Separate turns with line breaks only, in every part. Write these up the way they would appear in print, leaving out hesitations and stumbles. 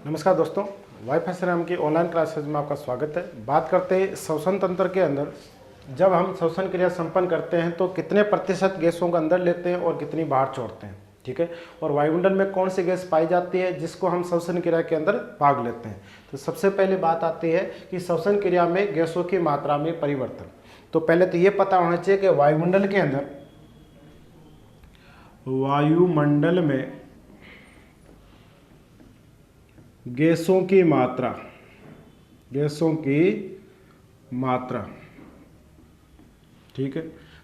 नमस्कार दोस्तों, वाईफाई श्रम की ऑनलाइन क्लासेज में आपका स्वागत है। बात करते हैं श्वसन तंत्र के अंदर जब हम श्वसन क्रिया संपन्न करते हैं तो कितने प्रतिशत गैसों को अंदर लेते हैं और कितनी बाहर छोड़ते हैं, ठीक है। और वायुमंडल में कौन सी गैस पाई जाती है जिसको हम श्वसन क्रिया के अंदर भाग लेते हैं। तो सबसे पहले बात आती है कि श्वसन क्रिया में गैसों की मात्रा में परिवर्तन। तो पहले तो ये पता होना चाहिए कि वायुमंडल के अंदर गैसों की मात्रा, ठीक है।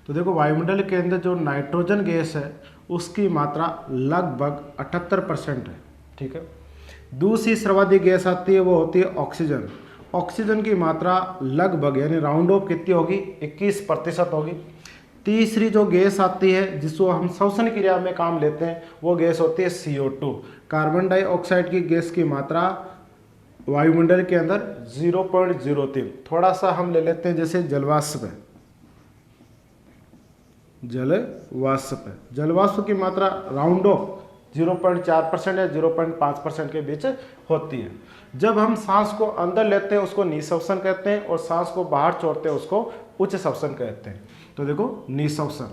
तो देखो वायुमंडल के अंदर जो नाइट्रोजन गैस है उसकी मात्रा लगभग 78% है, ठीक है। दूसरी सर्वाधिक गैस आती है वो होती है ऑक्सीजन। ऑक्सीजन की मात्रा लगभग यानी राउंड ऑफ कितनी होगी, 21% होगी। तीसरी जो गैस आती है जिसको हम श्वसन क्रिया में काम लेते हैं वो गैस होती है CO2। कार्बन डाइऑक्साइड की गैस की मात्रा वायुमंडल के अंदर 0.03। थोड़ा सा हम ले लेते हैं जैसे जलवाष्प है। जलवाष्प की मात्रा राउंड ऑफ 0.4% या 0.5% के बीच होती है। जब हम सांस को अंदर लेते हैं उसको निःश्वसन कहते हैं और सांस को बाहर छोड़ते हैं उसको उच्च श्वसन कहते हैं। तो देखो निःश्वसन,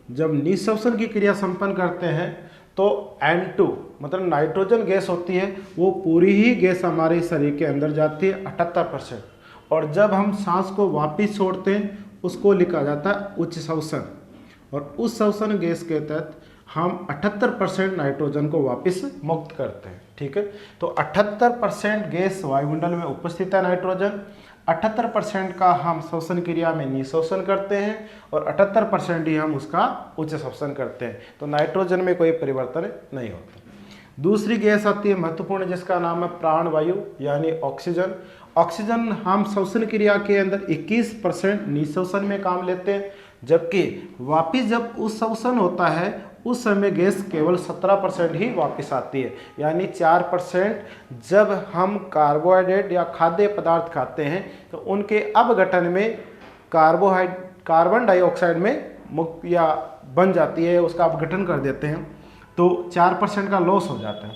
जब निःश्वसन की क्रिया संपन्न करते हैं तो N2 मतलब नाइट्रोजन गैस होती है वो पूरी ही गैस हमारे शरीर के अंदर जाती है 78%। और जब हम सांस को वापस छोड़ते हैं उसको लिखा जाता है उच्च श्वसन। और उस श्वसन गैस के तहत हम 78% नाइट्रोजन को वापस मुक्त करते हैं, ठीक है। तो 78% गैस वायुमंडल में उपस्थित है नाइट्रोजन, 78% का हम श्वसन क्रिया में निःश्वसन करते हैं और 78% ही हम उसका उच्च श्वसन करते हैं। तो नाइट्रोजन में कोई परिवर्तन नहीं होता। दूसरी गैस आती है महत्वपूर्ण जिसका नाम है प्राणवायु यानी ऑक्सीजन। ऑक्सीजन हम श्वसन क्रिया के अंदर 21% निःश्वसन में काम लेते हैं, जबकि वापिस जब उस श्वसन होता है उस समय गैस केवल 17% ही वापस आती है। यानी 4% जब हम कार्बोहाइड्रेट या खाद्य पदार्थ खाते हैं तो उनके अपघटन में कार्बन डाइऑक्साइड में मुक्त या बन जाती है, उसका अपघटन कर देते हैं तो 4% का लॉस हो जाता है।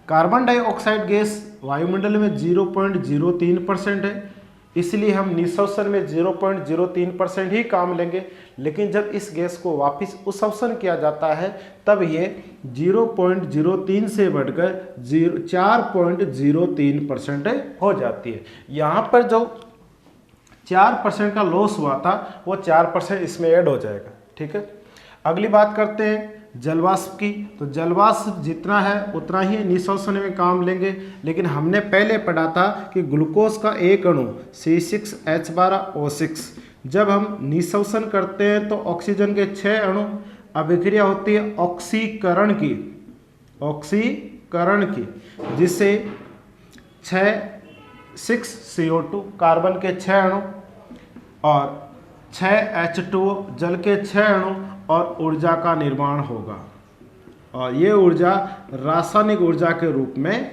कार्बन डाइऑक्साइड गैस वायुमंडल में 0.03% है, इसलिए हम निःश्वसन में 0.03% ही काम लेंगे। लेकिन जब इस गैस को वापस उत्सर्जन किया जाता है तब ये 0.03 से बढ़कर 4.03% हो जाती है। यहाँ पर जो 4% का लॉस हुआ था वो 4% इसमें ऐड हो जाएगा, ठीक है। अगली बात करते हैं जलवाष्प की। तो जलवाष्प जितना है उतना ही निःश्वसन में काम लेंगे। लेकिन हमने पहले पढ़ा था कि ग्लूकोज का एक अणु C6H12O6 जब हम निःश्वसन करते हैं तो ऑक्सीजन के 6 अणु अभिक्रिया होती है ऑक्सीकरण की जिससे 6CO2 कार्बन के 6 अणु और 6H2O जल के 6 अणु और ऊर्जा का निर्माण होगा। और ये ऊर्जा रासायनिक ऊर्जा के रूप में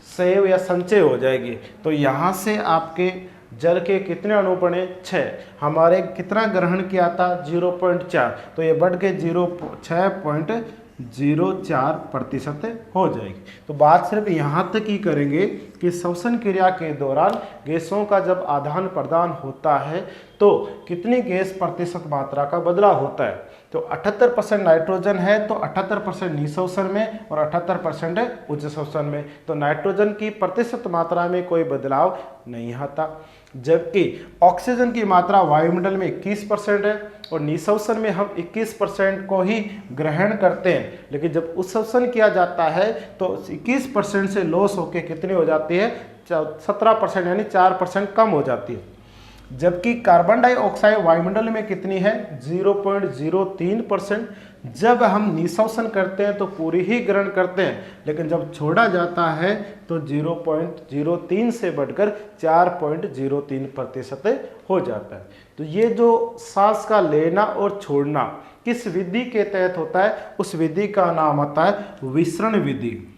सेव या संचय हो जाएगी। तो यहाँ से आपके जल के कितने अणु बने, 6। हमारे कितना ग्रहण किया था 0.4, तो ये बढ़ के 6.04% हो जाएगी। तो बात सिर्फ यहाँ तक ही करेंगे कि श्वसन क्रिया के दौरान गैसों का जब आदान प्रदान होता है तो कितनी गैस प्रतिशत मात्रा का बदलाव होता है। तो 78% नाइट्रोजन है तो 78% निःश्वसन में और 78% है उच्च श्वसन में। तो नाइट्रोजन की प्रतिशत मात्रा में कोई बदलाव नहीं आता, जबकि ऑक्सीजन की मात्रा वायुमंडल में 21% है और निःश्वसन में हम 21% को ही ग्रहण करते हैं। लेकिन जब उत्सर्जन किया जाता है तो 21% से लॉस होकर कितनी हो जाती है, 17% यानी 4% कम हो जाती है। जबकि कार्बन डाइऑक्साइड वायुमंडल में कितनी है 0.03%। जब हम निःश्वसन करते हैं तो पूरी ही ग्रहण करते हैं, लेकिन जब छोड़ा जाता है तो 0.03 से बढ़कर 4.03% हो जाता है। तो ये जो सांस का लेना और छोड़ना किस विधि के तहत होता है, उस विधि का नाम होता है विसरण विधि।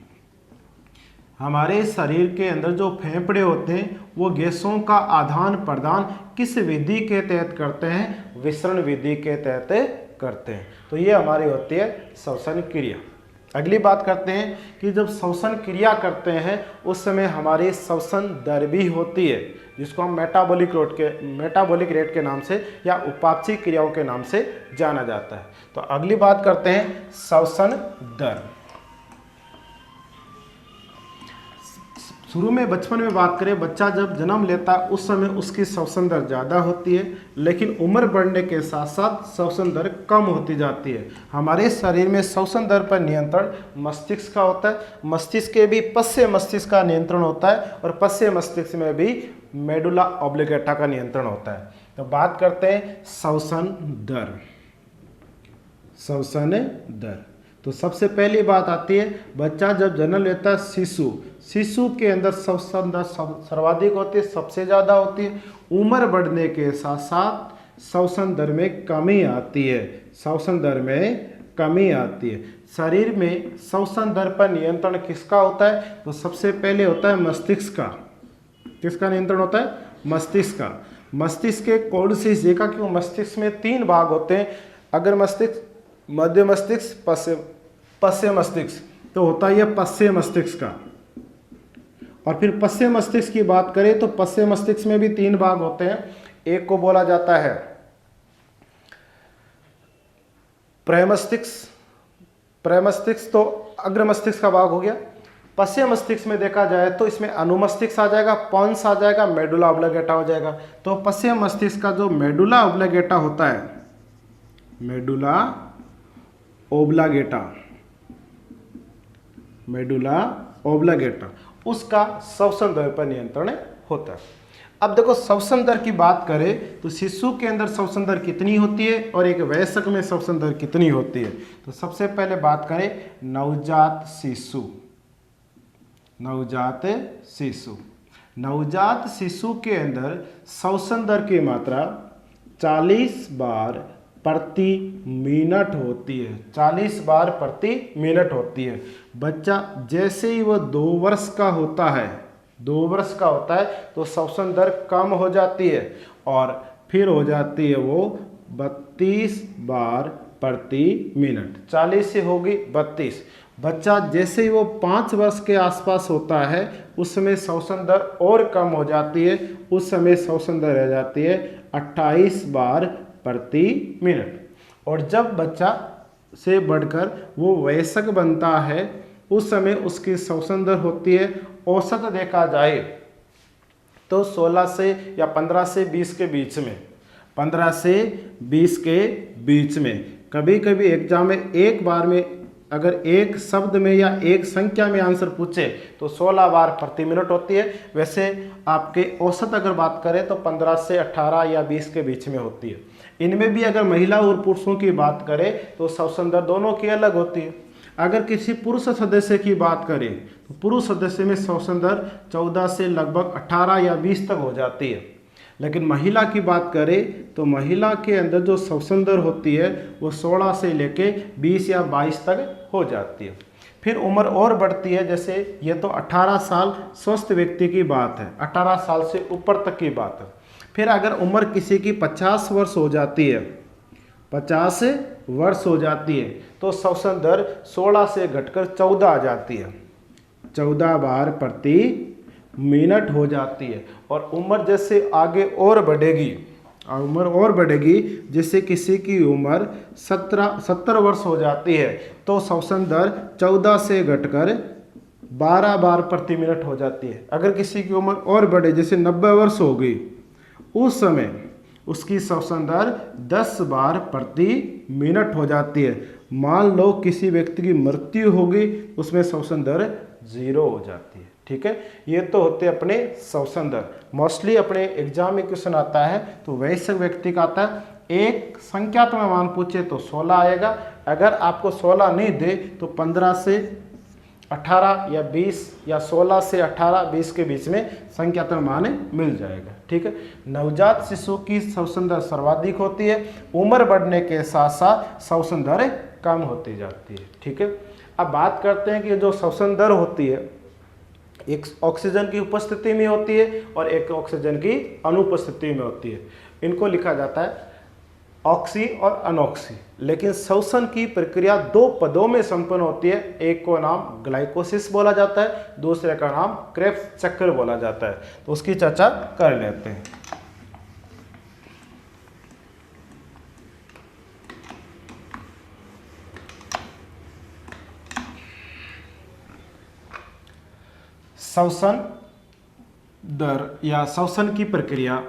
हमारे शरीर के अंदर जो फेफड़े होते हैं वो गैसों का आदान प्रदान किस विधि के तहत करते हैं, विसरण विधि के तहत करते हैं। तो ये हमारी होती है श्वसन क्रिया। अगली बात करते हैं कि जब श्वसन क्रिया करते हैं उस समय हमारी श्वसन दर भी होती है, जिसको हम मेटाबॉलिक रेट के नाम से या उपापचय क्रियाओं के नाम से जाना जाता है। तो अगली बात करते हैं श्वसन दर। शुरू में बचपन में बात करें, बच्चा जब जन्म लेता है उस समय उसकी श्वसन दर ज़्यादा होती है, लेकिन उम्र बढ़ने के साथ साथ श्वसन दर कम होती जाती है। हमारे शरीर में श्वसन दर पर नियंत्रण मस्तिष्क का होता है, मस्तिष्क के भी पश्य मस्तिष्क का नियंत्रण होता है और पश्य मस्तिष्क में भी मेडुला ऑब्लिगेटा का नियंत्रण होता है। तो बात करते हैं श्वसन दर। श्वसन दर, तो सबसे पहली बात आती है, बच्चा जब जन्म लेता है शिशु के अंदर श्वसन दर सर्वाधिक होती है, सबसे ज़्यादा होती है। उम्र बढ़ने के साथ साथ श्वसन दर में कमी आती है, श्वसन दर में कमी आती है। शरीर में श्वसन दर पर नियंत्रण किसका होता है? तो सबसे पहले होता है मस्तिष्क का। किसका नियंत्रण होता है? मस्तिष्क का। मस्तिष्क के कौन सी हिस्से? क्यों मस्तिष्क में 3 भाग होते हैं। अगर मस्तिष्क, मध्य मस्तिष्क, पश्य मस्तिष्क, तो होता है यह पश्य मस्तिष्क का। और फिर पश्य मस्तिष्क की बात करें तो पश्य मस्तिष्क में भी 3 भाग होते हैं। एक को बोला जाता है प्रमस्तिष्क, तो अग्र मस्तिष्क का भाग हो गया। पश्य मस्तिष्क में देखा जाए तो इसमें अनुमस्तिष्क आ जाएगा, पॉन्स आ जाएगा, मेडुला ऑब्लिगेटा हो जाएगा। तो पश्य मस्तिष्क का जो मेडुला ऑब्लिगेटा होता है, मेडुला ऑब्लिगेटा, उसका श्वसन दर पर नियंत्रण होता है। अब देखो श्वसन दर की बात करें तो शिशु के अंदर श्वसन दर कितनी होती है और एक वयस्क में श्वसन दर कितनी होती है। तो सबसे पहले बात करें नवजात शिशु के अंदर श्वसन दर की मात्रा 40 बार प्रति मिनट होती है, 40 बार प्रति मिनट होती है। बच्चा जैसे ही वह 2 वर्ष का होता है, तो श्वसन दर कम हो जाती है और फिर हो जाती है वो 32 बार प्रति मिनट। 40 से होगी 32। बच्चा जैसे ही वो 5 वर्ष के आसपास होता है उस समय श्वसन दर और कम हो जाती है, उस समय श्वसन दर रह जाती है 28 बार प्रति मिनट। और जब बच्चा से बढ़कर वो वयस्क बनता है उस समय उसकी श्वसन दर होती है, औसत देखा जाए तो 16 से या 15 से 20 के बीच में, 15 से 20 के बीच में। कभी कभी एग्जाम में एक बार में अगर एक शब्द में या एक संख्या में आंसर पूछे तो 16 बार प्रति मिनट होती है। वैसे आपके औसत अगर बात करें तो 15 से 18 या 20 के बीच में होती है। इनमें भी अगर महिला और पुरुषों की बात करें तो श्वसन दर दोनों की अलग होती है। अगर किसी पुरुष सदस्य की बात करें तो पुरुष सदस्य में श्वसन दर 14 से लगभग 18 या 20 तक हो जाती है। लेकिन महिला की बात करें तो महिला के अंदर जो श्वसन दर होती है वो 16 से लेके 20 या 22 तक हो जाती है। फिर उम्र और बढ़ती है, जैसे ये तो 18 साल स्वस्थ व्यक्ति की बात है, 18 साल से ऊपर तक की बात है। फिर अगर उम्र किसी की 50 वर्ष हो जाती है, 50 वर्ष हो जाती है तो श्वसन दर 16 से घटकर 14 आ जाती है, 14 बार प्रति मिनट हो जाती है। और उम्र जैसे आगे और बढ़ेगी, जैसे किसी की उम्र 70 वर्ष हो जाती है तो श्वसन दर 14 से घटकर 12 बार प्रति मिनट हो जाती है। अगर किसी की उम्र और बढ़े, जैसे 90 वर्ष हो गई, उस समय उसकी श्वसन दर 10 बार प्रति मिनट हो जाती है। मान लो किसी व्यक्ति की मृत्यु होगी, उसमें श्वसन दर 0 हो जाती है। ठीक है, ये तो होते अपने श्वसन दर। मोस्टली अपने एग्जाम में क्वेश्चन आता है तो वयस्क व्यक्ति का आता है, एक संख्यात्मक मान पूछे तो 16 आएगा। अगर आपको 16 नहीं दे तो 15 से 18 या 20 या 16 से 18 20 के बीच में संख्यात्मक मान मिल जाएगा। ठीक है, नवजात शिशु की श्वसन दर सर्वाधिक होती है, उम्र बढ़ने के साथ साथ श्वसन दर कम होती जाती है। ठीक है, अब बात करते हैं कि जो श्वसन दर होती है एक ऑक्सीजन की उपस्थिति में होती है और एक ऑक्सीजन की अनुपस्थिति में होती है। इनको लिखा जाता है ऑक्सी और अनऑक्सी। लेकिन श्वसन की प्रक्रिया दो पदों में संपन्न होती है, एक को नाम ग्लाइकोसिस बोला जाता है, दूसरे का नाम क्रेब्स चक्र बोला जाता है। तो उसकी चर्चा कर लेते हैं। श्वसन दर या श्वसन की प्रक्रिया,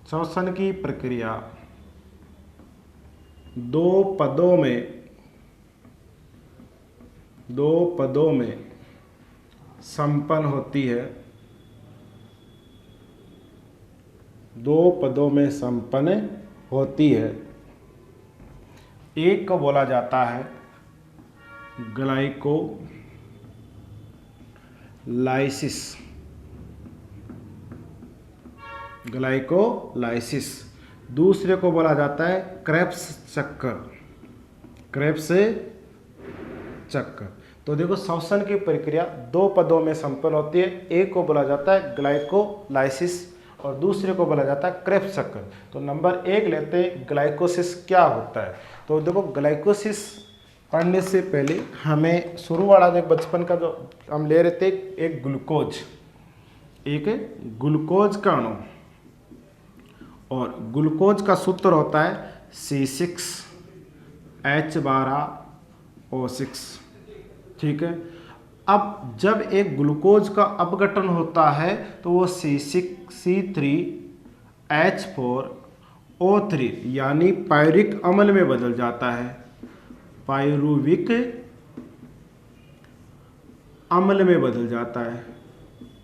श्वसन की प्रक्रिया दो पदों में संपन्न होती है, दो पदों में संपन्न होती है। एक को बोला जाता है ग्लाइकोलाइसिस, दूसरे को बोला जाता है क्रेब्स चक्र। तो देखो श्वसन की प्रक्रिया दो पदों में संपन्न होती है, एक को बोला जाता है ग्लाइकोलाइसिस और दूसरे को बोला जाता है क्रेब्स चक्र। तो नंबर 1 लेते हैं, ग्लाइकोसिस क्या होता है। तो देखो ग्लाइकोसिस पढ़ने से पहले हमें शुरू वाला जो बचपन का जो हम ले रहे थे, एक ग्लूकोज का अणु, और ग्लूकोज का सूत्र होता है C6H12O6, ठीक है। अब जब एक ग्लूकोज का अपघटन होता है तो वो C6C3H4O3 यानी पायरुविक अम्ल में बदल जाता है, पायरुविक अम्ल में बदल जाता है।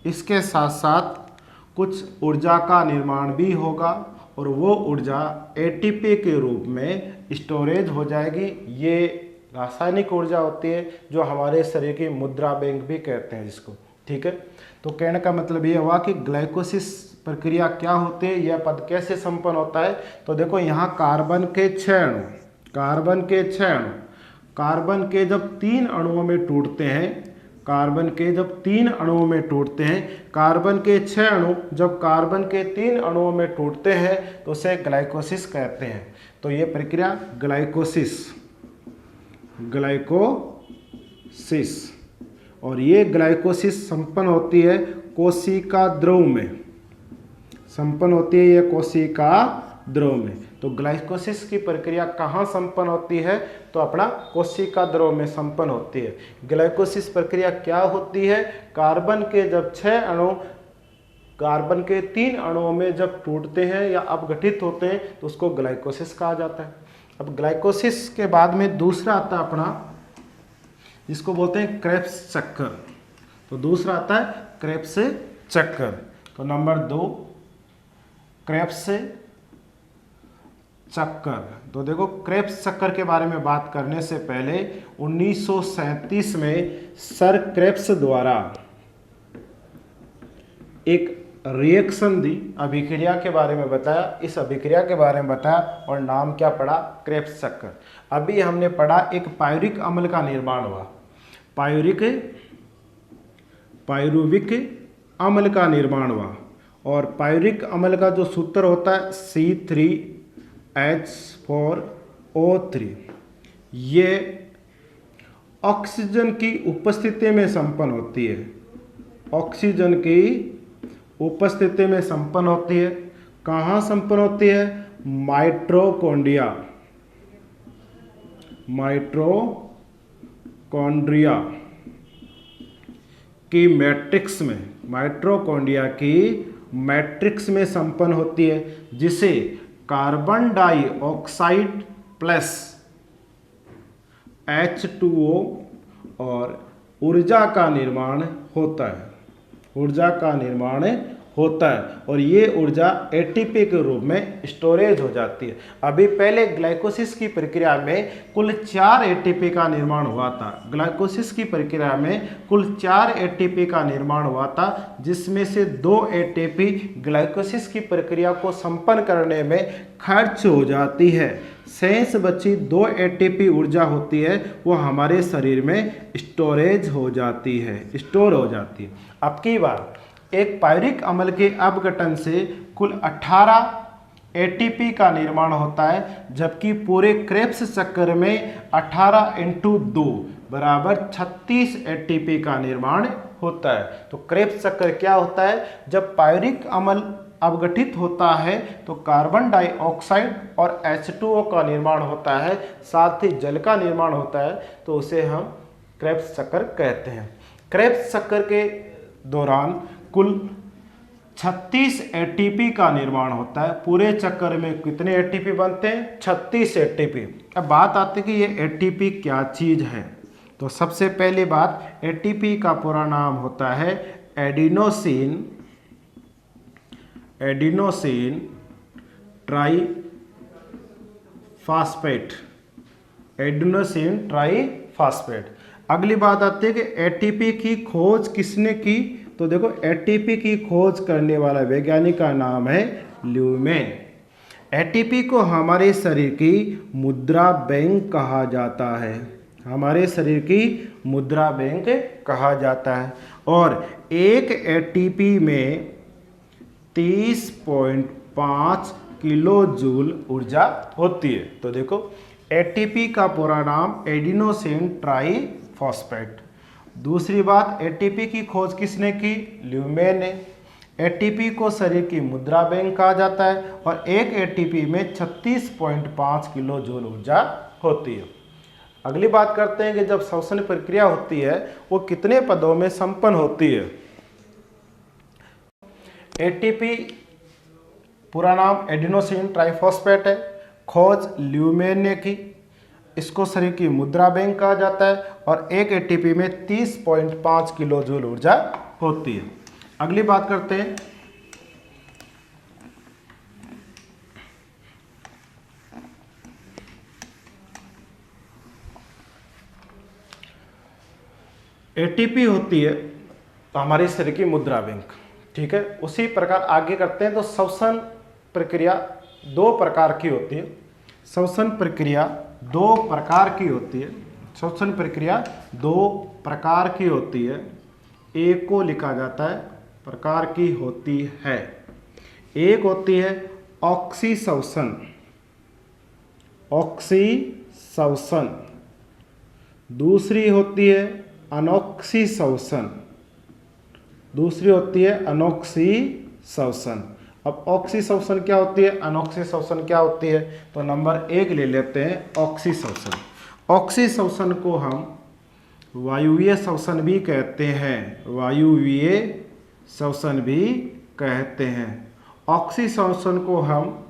इसके साथ साथ कुछ ऊर्जा का निर्माण भी होगा और वो ऊर्जा एटीपी के रूप में स्टोरेज हो जाएगी। ये रासायनिक ऊर्जा होती है जो हमारे शरीर की मुद्रा बैंक भी कहते हैं जिसको, ठीक है। तो कहने का मतलब ये हुआ कि ग्लाइकोसिस प्रक्रिया क्या होती है, यह पद कैसे संपन्न होता है। तो देखो यहाँ कार्बन के 6 अणु, कार्बन के जब 3 अणुओं में टूटते हैं, कार्बन के 6 अणु जब कार्बन के 3 अणुओं में टूटते हैं तो उसे ग्लाइकोसिस कहते हैं। तो ये प्रक्रिया ग्लाइकोसिस, और ये ग्लाइकोसिस संपन्न होती है कोशिका द्रव में, तो ग्लाइकोसिस की प्रक्रिया कहाँ संपन्न होती है, तो अपना कोशिका द्रव में संपन्न होती है। ग्लाइकोसिस प्रक्रिया क्या होती है, कार्बन के जब 6 अणु कार्बन के 3 अणुओं में जब टूटते हैं या अपघटित होते हैं तो उसको ग्लाइकोसिस कहा जाता है। अब ग्लाइकोसिस के बाद में दूसरा आता है अपना, जिसको बोलते हैं क्रेब्स चक्र। तो दूसरा आता है क्रेब्स चक्र। तो नंबर 2 क्रेब्स चक्र। तो देखो क्रेब्स चक्र के बारे में बात करने से पहले 1937 में सर क्रेब्स द्वारा एक रिएक्शन दी, अभिक्रिया के बारे में बताया, इस अभिक्रिया के बारे में बताया और नाम क्या पड़ा, क्रेब्स चक्र। अभी हमने पढ़ा एक पायरुविक अम्ल का निर्माण हुआ, पायरुविक अम्ल का निर्माण हुआ, और पायरुविक अम्ल का जो सूत्र होता है C3H4O3, ये ऑक्सीजन की उपस्थिति में संपन्न होती है, ऑक्सीजन की उपस्थिति में संपन्न होती है। कहाँ संपन्न होती है, माइटोकॉन्ड्रिया की मैट्रिक्स में, माइटोकॉन्ड्रिया की मैट्रिक्स में संपन्न होती है, जिसे कार्बन डाइऑक्साइड प्लस H2O और ऊर्जा का निर्माण होता है, और ये ऊर्जा एटीपी के रूप में स्टोरेज हो जाती है। अभी पहले ग्लाइकोसिस की प्रक्रिया में कुल 4 एटीपी का निर्माण हुआ था, जिसमें से 2 एटीपी ग्लाइकोसिस की प्रक्रिया को संपन्न करने में खर्च हो जाती है। शेष बची 2 एटीपी ऊर्जा होती है, वो हमारे शरीर में स्टोर हो जाती है। अब की बार एक पायरुविक अम्ल के अपघटन से कुल 18 एटीपी का निर्माण होता है, जबकि पूरे क्रेब्स चक्र में 18 × 2 बराबर 36 एटीपी का निर्माण होता है। तो क्रेब्स चक्र क्या होता है, जब पायरिक अम्ल अवगठित होता है तो कार्बन डाइऑक्साइड और H2O का निर्माण होता है, साथ ही जल का निर्माण होता है, तो उसे हम क्रेब्स चक्र कहते हैं। क्रेब्स चक्र के दौरान कुल 36 एटीपी का निर्माण होता है। पूरे चक्कर में कितने एटीपी बनते हैं, 36 एटीपी। अब बात आती है कि ये एटीपी क्या चीज़ है। तो सबसे पहली बात, एटीपी का पूरा नाम होता है एडिनोसिन ट्राईफॉस्फेट। Adenosine triphosphate. अगली बात आती है कि एटीपी की खोज किसने की। तो देखो, एटीपी की खोज करने वाला वैज्ञानिक का नाम है ल्यूमेन। एटीपी को हमारे शरीर की मुद्रा बैंक कहा जाता है, हमारे शरीर की मुद्रा बैंक कहा जाता है। और एक एटीपी में 30.5 किलो जूल ऊर्जा होती है। तो देखो, एटीपी का पूरा नाम एडिनोसिन ट्राईफॉस्फेट। दूसरी बात, एटीपी की खोज किसने की, ल्यूमेन ने। एटीपी को शरीर की मुद्रा बैंक कहा जाता है और एक एटीपी में 36.5 किलो जूल ऊर्जा होती है। अगली बात करते हैं कि जब श्वसन प्रक्रिया होती है वो कितने पदों में संपन्न होती है। एटीपी पूरा नाम एडिनोसिन ट्राईफॉस्फेट है, खोज ल्यूमेन ने की, इसको शरीर की मुद्रा बैंक कहा जाता है और एक एटीपी में 30.5 किलो जूल ऊर्जा होती है। अगली बात करते हैं, एटीपी होती है तो हमारे शरीर की मुद्रा बैंक, ठीक है। उसी प्रकार आगे करते हैं। तो श्वसन प्रक्रिया दो प्रकार की होती है। श्वसन प्रक्रिया दो प्रकार की होती है। श्वसन प्रक्रिया दो प्रकार की होती है। एक को लिखा जाता है प्रकार की होती है। एक होती है ऑक्सीश्वसन, ऑक्सीश्वसन। दूसरी होती है अनॉक्सीश्वसन, दूसरी होती है अनॉक्सीश्वसन। अब ऑक्सीश्वसन क्या होती है, अनॉक्सीश्वसन क्या होती है, तो नंबर 1 ले लेते हैं ऑक्सीश्वसन। ऑक्सीश्वसन को हम वायुवीय श्वसन भी कहते हैं, वायुवीय श्वसन भी कहते हैं। ऑक्सीश्वसन को हम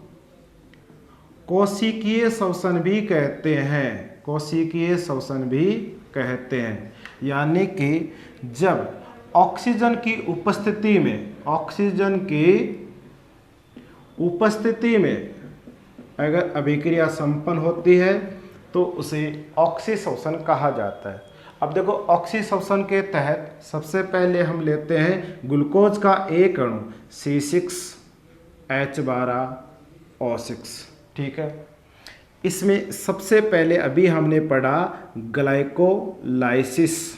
कोशिकीय श्वसन भी कहते हैं, कोशिकीय श्वसन भी कहते हैं। यानी कि जब ऑक्सीजन की उपस्थिति में, ऑक्सीजन की उपस्थिति में अगर अभिक्रिया संपन्न होती है तो उसे ऑक्सीश्वसन कहा जाता है। अब देखो, ऑक्सीश्वसन के तहत सबसे पहले हम लेते हैं ग्लूकोज का एक अणु C6H12O6, ठीक है। इसमें सबसे पहले अभी हमने पढ़ा ग्लाइकोलाइसिस,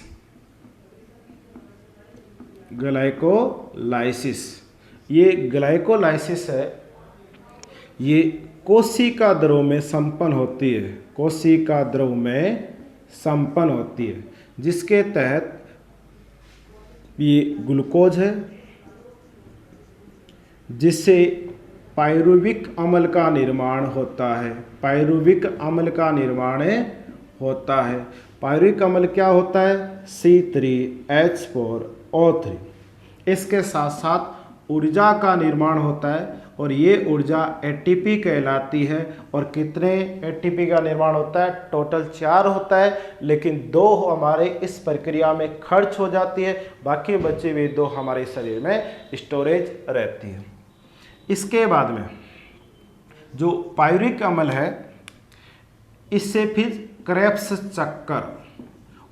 ग्लाइकोलाइसिस। ये ग्लाइकोलाइसिस है, ये कोशिका द्रव में संपन्न होती है, कोशिका द्रव में संपन्न होती है, जिसके तहत ये ग्लूकोज है, जिससे पायरुविक अम्ल का निर्माण होता है, पायरुविक अम्ल का निर्माण होता है। पायरुविक अम्ल क्या होता है, C3H4O3। इसके साथ साथ ऊर्जा का निर्माण होता है और ये ऊर्जा एटीपी कहलाती है। और कितने एटीपी का निर्माण होता है, टोटल 4 होता है, लेकिन 2 हमारे इस प्रक्रिया में खर्च हो जाती है, बाकी बचे हुए 2 हमारे शरीर में स्टोरेज रहती है। इसके बाद में जो पायरुविक अम्ल है, इससे फिर क्रेब्स चक्कर,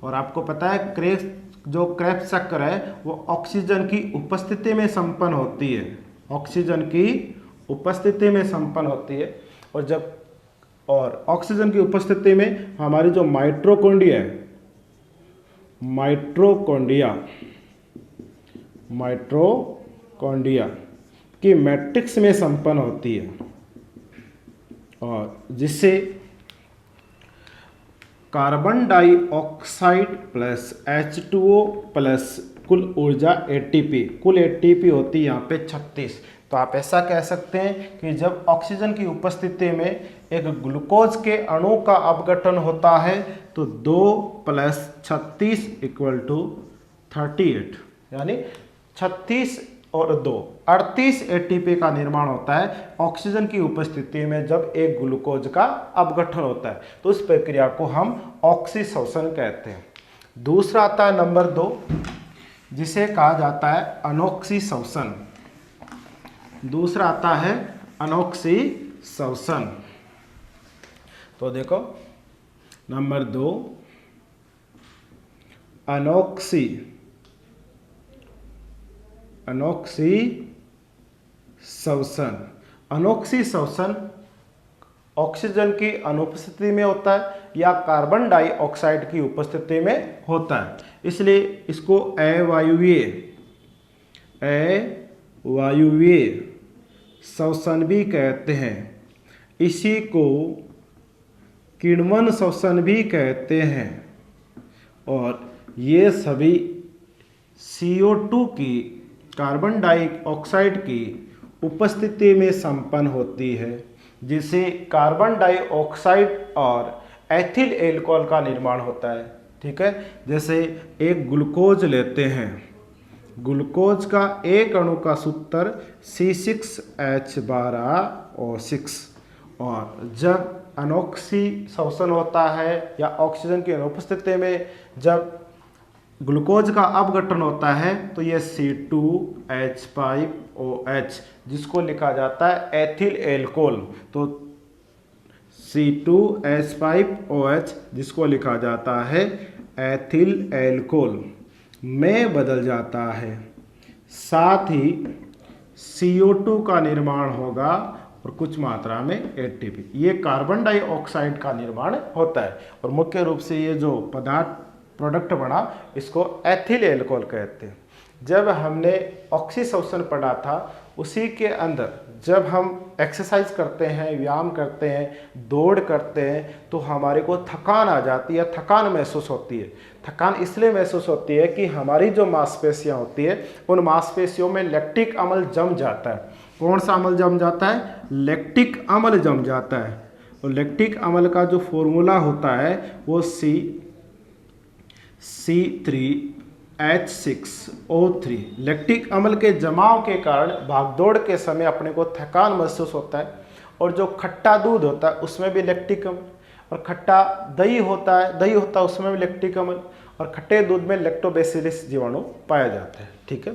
और आपको पता है क्रेब्स चक्कर है वो ऑक्सीजन की उपस्थिति में संपन्न होती है, ऑक्सीजन की उपस्थिति में संपन्न होती है। और ऑक्सीजन की उपस्थिति में हमारी जो माइटोकॉन्ड्रिया है, माइटोकॉन्ड्रिया की मैट्रिक्स में संपन्न होती है, और जिससे carbon dioxide plus H2O plus कुल ऊर्जा ATP, कुल ATP होती है यहाँ पे 36। तो आप ऐसा कह सकते हैं कि जब ऑक्सीजन की उपस्थिति में एक ग्लूकोज के अणु का अपघटन होता है तो 2 + 36 = 38, यानी 36 और 2 38 ATP का निर्माण होता है ऑक्सीजन की उपस्थिति में जब एक ग्लूकोज का अपघटन होता है। तो उस प्रक्रिया को हम ऑक्सीशोषण कहते हैं। दूसरा आता है नंबर 2, जिसे कहा जाता है अनोक्सीशोषण। दूसरा आता है अनोक्सीशोषण। तो देखो नंबर 2 अनोक्सीशोषण। अनोक्सीशोषण ऑक्सीजन की अनुपस्थिति में होता है या कार्बन डाइऑक्साइड की उपस्थिति में होता है, इसलिए इसको अवायवीय शोषण भी कहते हैं। इसी को किण्वन शोषण भी कहते हैं। और ये सभी CO2 की, कार्बन डाइऑक्साइड की उपस्थिति में संपन्न होती है, जिसे कार्बन डाइऑक्साइड और एथिल एल्कोहल का निर्माण होता है। ठीक है, जैसे एक ग्लूकोज लेते हैं, ग्लूकोज का एक अणु का सूत्र C6H12O6, और जब अनोक्सीशोषण होता है या ऑक्सीजन की अनुपस्थिति में जब ग्लूकोज का अपघटन होता है तो ये C2H5OH, जिसको लिखा जाता है एथिल एल्कोहल। तो C2H5OH जिसको लिखा जाता है एथिल एल्कोहल में बदल जाता है। साथ ही CO2 का निर्माण होगा और कुछ मात्रा में ATP, ये कार्बन डाइऑक्साइड का निर्माण होता है। और मुख्य रूप से ये जो प्रोडक्ट बना इसको एथिल एल्कोहल कहते हैं। जब हमने ऑक्सीशोषण पढ़ा था उसी के अंदर जब हम एक्सरसाइज करते हैं, व्यायाम करते हैं, दौड़ करते हैं तो हमारे को थकान आ जाती है, थकान महसूस होती है। थकान इसलिए महसूस होती है कि हमारी जो मांसपेशियां होती है उन मांसपेशियों में लैक्टिक अम्ल जम जाता है। कौन सा अम्ल जम जाता है? लैक्टिक अम्ल जम जाता है। और लैक्टिक अम्ल का जो फॉर्मूला होता है वो C3H6O3। लैक्टिक अम्ल के जमाव के कारण भागदौड़ के समय अपने को थकान महसूस होता है। और जो खट्टा दूध होता है उसमें भी लैक्टिक अम्ल, और खट्टा दही होता है उसमें भी लैक्टिक अम्ल, और खट्टे दूध में लैक्टोबैसिलस जीवाणु पाया जाता है। ठीक है,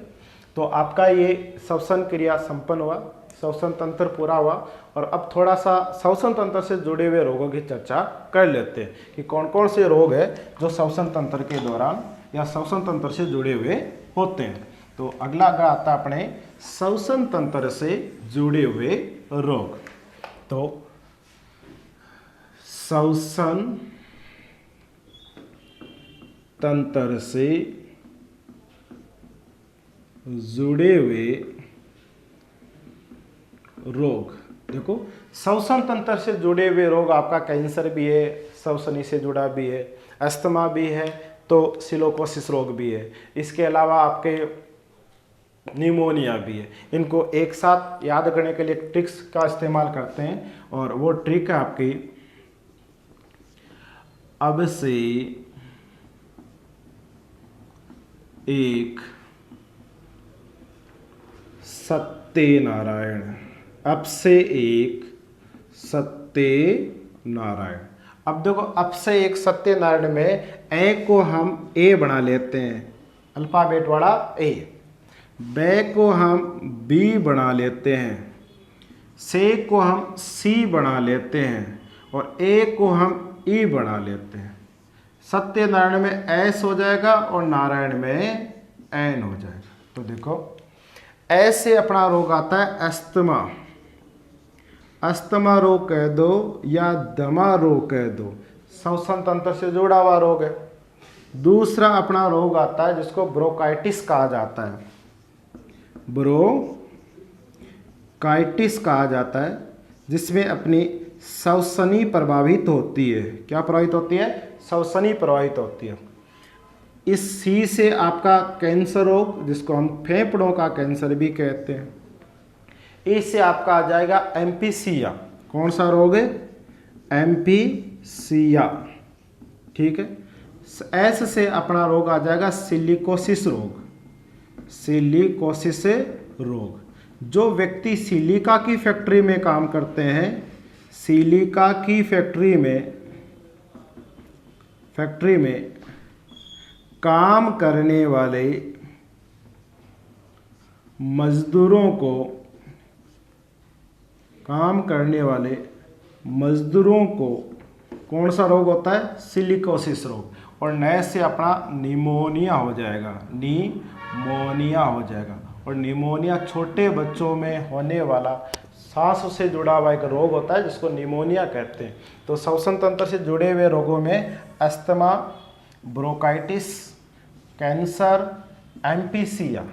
तो आपका ये श्वसन क्रिया संपन्न हुआ, श्वसन तंत्र पूरा हुआ। और अब थोड़ा सा श्वसन तंत्र से जुड़े हुए रोगों की चर्चा कर लेते हैं कि कौन कौन से रोग है जो श्वसन तंत्र के दौरान या श्वसन तंत्र से जुड़े हुए होते हैं। तो अगला आता है अपने श्वसन तंत्र से जुड़े हुए रोग। तो श्वसन तंत्र से जुड़े हुए रोग, देखो श्वसन तंत्र से जुड़े हुए रोग आपका कैंसर भी है, श्वसनी से जुड़ा भी है, अस्थमा भी है, तो सिलोकोसिस रोग भी है। इसके अलावा आपके निमोनिया भी है। इनको एक साथ याद करने के लिए ट्रिक्स का इस्तेमाल करते हैं, और वो ट्रिक है आपकी अब से एक सत्यनारायण। अब से एक सत्यनारायण। अब देखो अब से एक सत्यनारायण में ए को हम ए बना लेते हैं, अल्फाबेट वाला ए। बे को हम बी बना लेते हैं, से को हम सी बना लेते हैं, और ए को हम ई बना लेते हैं। सत्यनारायण में एस हो जाएगा और नारायण में एन हो जाएगा। तो देखो ऐसे अपना रोग आता है अस्थमा। अस्थमा रोग कह दो या दमा रोग कह दो, श्वसन तंत्र से जुड़ा हुआ रोग है। दूसरा अपना रोग आता है जिसको ब्रोंकाइटिस कहा जाता है। ब्रोंकाइटिस कहा जाता है, जिसमें अपनी श्वसनी प्रभावित होती है। क्या प्रभावित होती है? श्वसनी प्रभावित होती है। इस सी से आपका कैंसर रोग, जिसको हम फेफड़ों का कैंसर भी कहते हैं। इससे आपका आ जाएगा एम्फीसिया। कौन सा रोग है? एम्फीसिया। ठीक है। एस से अपना रोग आ जाएगा सिलिकोसिस रोग। सिलिकोसिस रोग। जो व्यक्ति सिलिका की फैक्ट्री में काम करते हैं, सिलिका की फैक्ट्री में काम करने वाले मजदूरों को कौन सा रोग होता है? सिलिकोसिस रोग। और नए से अपना निमोनिया हो जाएगा। निमोनिया हो जाएगा। और निमोनिया छोटे बच्चों में होने वाला सांस से जुड़ा हुआ एक रोग होता है, जिसको निमोनिया कहते हैं। तो श्वसन तंत्र से जुड़े हुए रोगों में अस्थमा, ब्रोंकाइटिस, कैंसर, एम्फीसिया,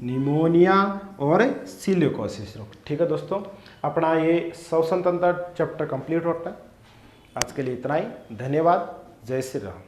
निमोनिया और सिलिकोसिस रोग। ठीक है दोस्तों, अपना ये श्वसन तंत्र चैप्टर कंप्लीट होता है। आज के लिए इतना ही। धन्यवाद। जय श्री राम।